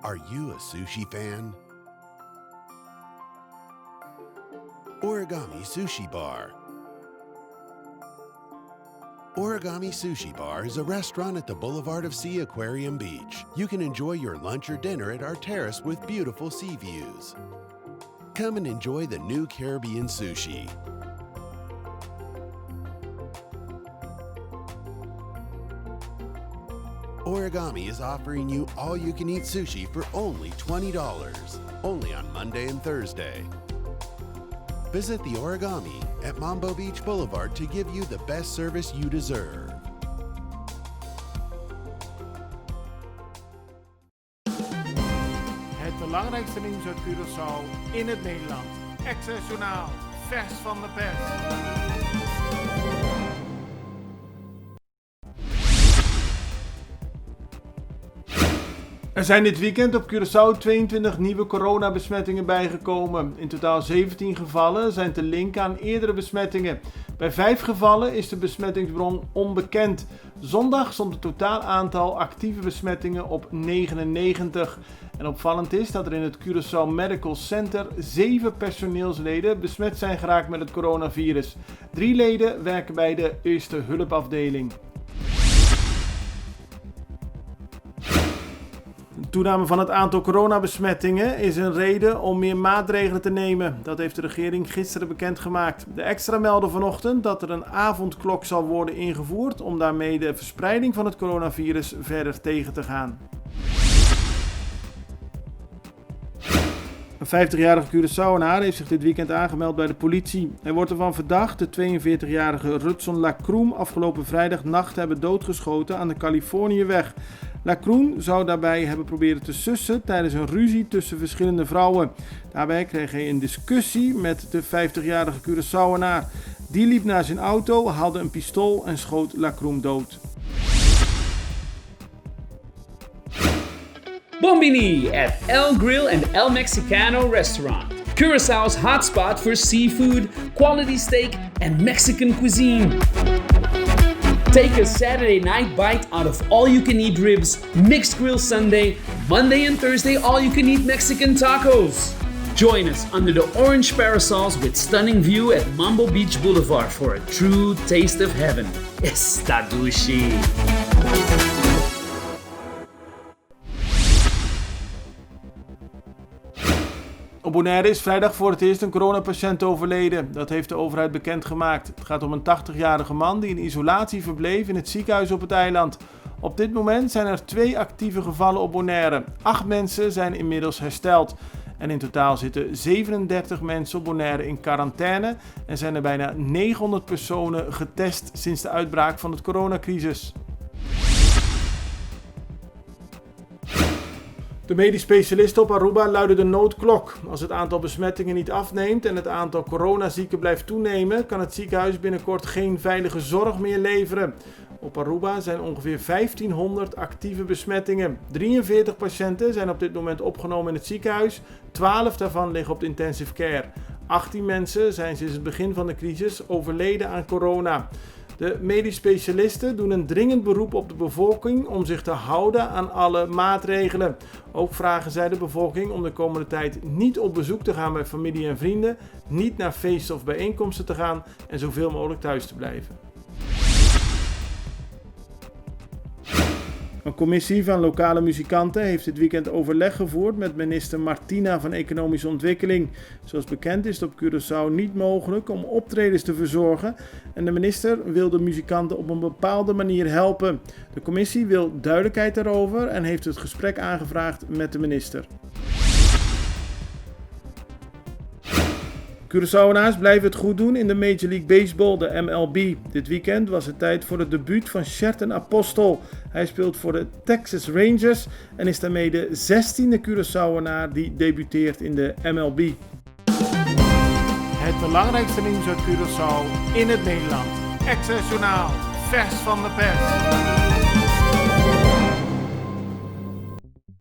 Are you a sushi fan? Origami Sushi Bar. Origami Sushi Bar is a restaurant at the Boulevard of Sea Aquarium Beach. You can enjoy your lunch or dinner at our terrace with beautiful sea views. Come and enjoy the new Caribbean sushi. Origami is offering you all-you-can-eat sushi for only $20, only on Monday and Thursday. Visit the Origami at Mambo Beach Boulevard to give you the best service you deserve. Het belangrijkste nieuws uit Curaçao in het Nederland. Access Journaal, vers van de pers. Er zijn dit weekend op Curaçao 22 nieuwe coronabesmettingen bijgekomen. In totaal 17 gevallen zijn te linken aan eerdere besmettingen. Bij 5 gevallen is de besmettingsbron onbekend. Zondag stond het totaal aantal actieve besmettingen op 99. En opvallend is dat er in het Curaçao Medical Center 7 personeelsleden besmet zijn geraakt met het coronavirus. 3 leden werken bij de eerste hulpafdeling. De toename van het aantal coronabesmettingen is een reden om meer maatregelen te nemen. Dat heeft de regering gisteren bekendgemaakt. De Extra meldde vanochtend dat er een avondklok zal worden ingevoerd om daarmee de verspreiding van het coronavirus verder tegen te gaan. Een 50-jarige Curaçaoenaar heeft zich dit weekend aangemeld bij de politie. Hij wordt ervan verdacht de 42-jarige Rutson Lacroem afgelopen vrijdagnacht te hebben doodgeschoten aan de Californiëweg. Lacroem zou daarbij hebben proberen te sussen tijdens een ruzie tussen verschillende vrouwen. Daarbij kreeg hij een discussie met de 50-jarige Curaçaoenaar. Die liep naar zijn auto, haalde een pistool en schoot Lacroem dood. Bombini at El Grill and El Mexicano restaurant. Curaçao's hotspot for seafood, quality steak, and Mexican cuisine. Take a Saturday night bite out of all-you-can-eat ribs, mixed grill Sunday, Monday and Thursday all-you-can-eat Mexican tacos. Join us under the orange parasols with stunning view at Mambo Beach Boulevard for a true taste of heaven. Estadushi. Op Bonaire is vrijdag voor het eerst een coronapatiënt overleden. Dat heeft de overheid bekendgemaakt. Het gaat om een 80-jarige man die in isolatie verbleef in het ziekenhuis op het eiland. Op dit moment zijn er 2 actieve gevallen op Bonaire. 8 mensen zijn inmiddels hersteld. En in totaal zitten 37 mensen op Bonaire in quarantaine en zijn er bijna 900 personen getest sinds de uitbraak van de coronacrisis. De medisch specialisten op Aruba luiden de noodklok. Als het aantal besmettingen niet afneemt en het aantal coronazieken blijft toenemen, kan het ziekenhuis binnenkort geen veilige zorg meer leveren. Op Aruba zijn ongeveer 1500 actieve besmettingen. 43 patiënten zijn op dit moment opgenomen in het ziekenhuis. 12 daarvan liggen op de intensive care. 18 mensen zijn sinds het begin van de crisis overleden aan corona. De medisch specialisten doen een dringend beroep op de bevolking om zich te houden aan alle maatregelen. Ook vragen zij de bevolking om de komende tijd niet op bezoek te gaan bij familie en vrienden, niet naar feesten of bijeenkomsten te gaan en zoveel mogelijk thuis te blijven. Een commissie van lokale muzikanten heeft dit weekend overleg gevoerd met minister Martina van Economische Ontwikkeling. Zoals bekend is het op Curaçao niet mogelijk om optredens te verzorgen en de minister wil de muzikanten op een bepaalde manier helpen. De commissie wil duidelijkheid daarover en heeft het gesprek aangevraagd met de minister. Curaçaoenaars blijven het goed doen in de Major League Baseball, de MLB. Dit weekend was het tijd voor het debuut van Sherten Apostel. Hij speelt voor de Texas Rangers en is daarmee de 16e Curaçaoenaar die debuteert in de MLB. Het belangrijkste nieuws uit Curaçao in het Nederland. Access Journaal, vers van de pers.